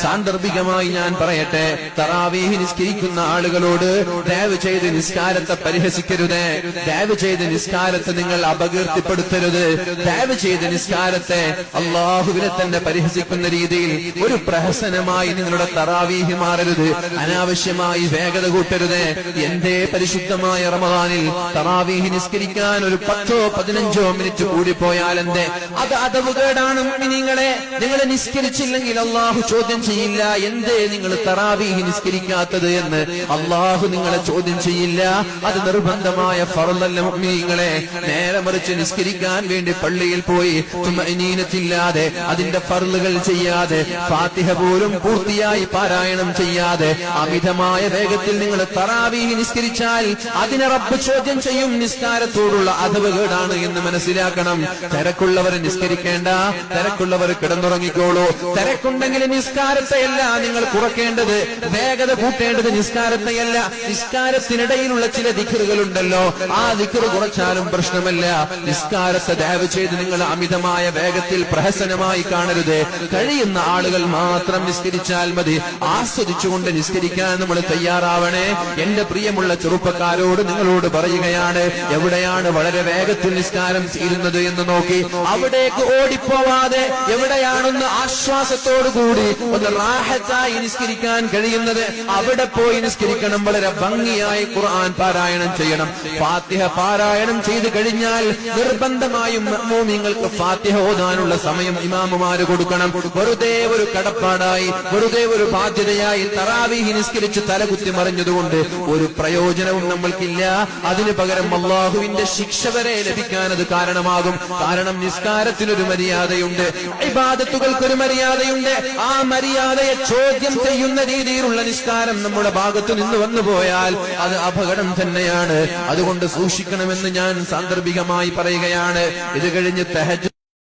സാന്ദർഭികമായി ഞാൻ പറയട്ടെ, തറാവീഹ് നിസ്കരിക്കുന്ന ആളുകളോട് ദയവ് ചെയ്ത് നിസ്കാരത്തെ പരിഹസിക്കരുത്, ദയവ് ചെയ്ത് നിസ്കാരത്തെ നിങ്ങൾ അപകീർത്തിപ്പെടുത്തരുത്, ദയവ് ചെയ്ത് നിസ്കാരത്തെ അള്ളാഹുവിനെ തന്നെ പരിഹസിക്കുന്ന രീതിയിൽ ഒരു പ്രഹസനമായി നിങ്ങളുടെ തറാവീഹ് മാറരുത്. അനാവശ്യമായി വേഗത കൂട്ടരുത്. എന്തേ പരിശുദ്ധമായ റമദാനിൽ തറാവീഹ് നിസ്കരിക്കാൻ ഒരു 10-15 മിനിറ്റ് കൂടിപ്പോയാൽ എന്തേ? അത് അതവുകേടാണ്. നിങ്ങൾ നിസ്കരിച്ചില്ലെങ്കിൽ അള്ളാഹു ചോദ്യം ചെയ്യില്ല. എന്തേ നിങ്ങൾ തറാവീഹ് നിസ്കരിക്കാത്തത് എന്ന് അള്ളാഹു നിങ്ങളെ ചോദ്യം ചെയ്യില്ല. അത് നിർബന്ധമായ ഫർളല്ല മുഅ്മിനീങ്ങളെ. നേരെ മറിച്ച് നിസ്കരിക്കാൻ വേണ്ടി പള്ളിയിൽ പോയി തുമഅനീനത്തില്ലാതെ അതിന്റെ ഫർളുകൾ ചെയ്യാതെ ഫാത്തിഹ പോലും പൂർത്തിയായി പാരായണം ചെയ്യാതെ അമിതമായ വേഗത്തിൽ നിങ്ങൾ തറാവീഹ് നിസ്കരിച്ചാൽ അതിനെ റബ്ബ് ചോദ്യം ചെയ്യും. നിസ്കാരത്തോടുള്ള അഥവകേടാണ് എന്ന് മനസ്സിലാക്കണം. തിരക്കുള്ളവർ നിസ്കരിക്കേണ്ട, തിരക്കുള്ളവർ കിടന്നുറങ്ങിക്കോളൂ. തിരക്കുണ്ടെങ്കിൽ നിസ്കാരത്തെയല്ല നിങ്ങൾ കുറയ്ക്കേണ്ടത്, വേഗത കൂട്ടേണ്ടത് നിസ്കാരത്തെയല്ല. നിസ്കാരത്തിനിടയിലുള്ള ചില ദിക്റുകളുണ്ടല്ലോ, ആ ദിക്റ് കുറച്ചാലും പ്രശ്നമല്ല. നിസ്കാരത്തെ ദയവ് ചെയ്ത് നിങ്ങൾ അമിതമായ വേഗത്തിൽ പ്രഹസനമായി കാണരുത്. കഴിയുന്ന ആളുകൾ മാത്രം നിസ്കരിച്ചാൽ മതി. ആസ്വദിച്ചുകൊണ്ട് നിസ്കരിക്കാൻ നമ്മൾ തയ്യാറാവണേ. എന്റെ പ്രിയമുള്ള ചെറുപ്പക്കാരോട് നിങ്ങളോട് പറയുകയാണ്, എവിടെയാണ് വളരെ വേഗത്തിൽ നിസ്കാരം തീരുന്നത് എന്ന് നോക്കി അവിടേക്ക് ഓടിപ്പോവാതെ എവിടെയാണെന്ന് ആശ്വാസത്തോടുകൂടി ഒന്ന് റാഹത്തായി നിസ്കരിക്കാൻ കഴിയുന്നത് അവിടെ പോയി നിസ്കരിക്കണം. വളരെ ഭംഗിയായി ഖുർആൻ പാരായണം ചെയ്യണം. ഫാത്തിഹ പാരായണം ചെയ്ത് കഴിഞ്ഞാൽ നിർബന്ധമായും മുഅ്മിനീങ്ങൾക്ക് ഫാത്തിഹ ഓതാനുള്ള സമയം ഇമാമുമാര് കൊടുക്കണം. വെറുതെ ഒരു കടപ്പാടായി, വെറുതെ ഒരു ബാധ്യതയായി തറാവീഹ് നിസ്കരിച്ച് തലകുത്തി മറിഞ്ഞതുകൊണ്ട് ഒരു പ്രയോജനവും നമ്മൾക്കില്ല. അതിനു പകരം അള്ളാഹുവിന്റെ ശിക്ഷ വരെ ലഭിക്കാൻ അത് കാരണമാകും. കാരണം നിസ്കാരത്തിനൊരു മര്യാദയുണ്ട്, ഇബാദത്തുകൾക്കൊരു മര്യാദയുണ്ട്. ആ മര്യാദയെ ചോദ്യം ചെയ്യുന്ന രീതിയിലുള്ള നിസ്കാരം നമ്മുടെ ഭാഗത്തു നിന്ന് വന്നുപോയാൽ അത് അപകടം തന്നെയാണ്. അതുകൊണ്ട് സൂക്ഷിക്കണമെന്ന് ഞാൻ സാന്ദർഭികമായി പറയുകയാണ്. ഇത് കഴിഞ്ഞ് തഹജ്ജുദ്